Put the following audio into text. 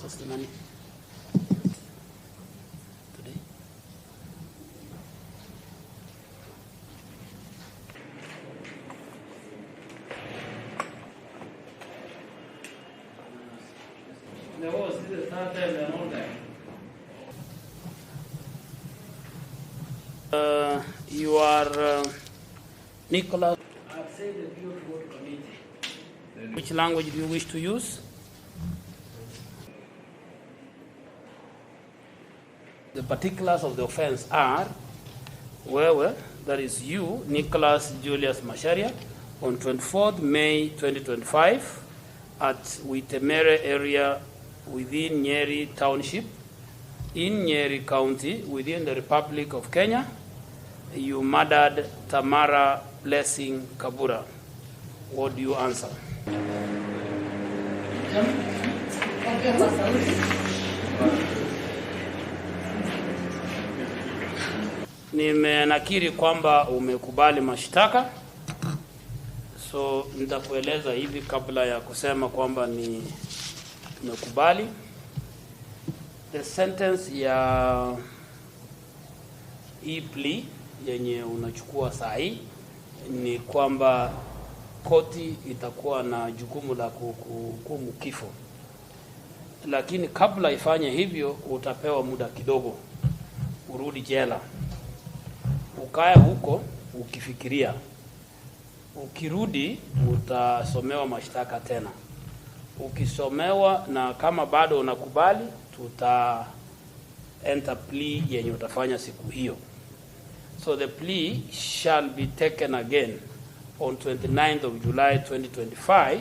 process the money today. There was the third time and all that. You are Nicholas. I've said that you go to committee. Which language do you wish to use? The particulars of the offense are, well, that is you, Nicholas Julius Masharia, on 24th May 2025 at Witemere area within Nyeri Township in Nyeri County within the Republic of Kenya. You murdered Tamara Kabura. What do you answer? Nimenakiri kwamba umekubali mashtaka, so nitakueleza hivi kabla ya kusema kwamba nimekubali. The sentence ya plea yenye unachukua sahi ni kwamba koti itakuwa na jukumu la kuhukumu kifo, lakini kabla ifanye hivyo utapewa muda kidogo urudi jela, ukae huko ukifikiria. Ukirudi utasomewa mashtaka tena. Ukisomewa na kama bado unakubali, tuta enter plea yenye utafanya siku hiyo. So the plea shall be taken again on 29th of July 2025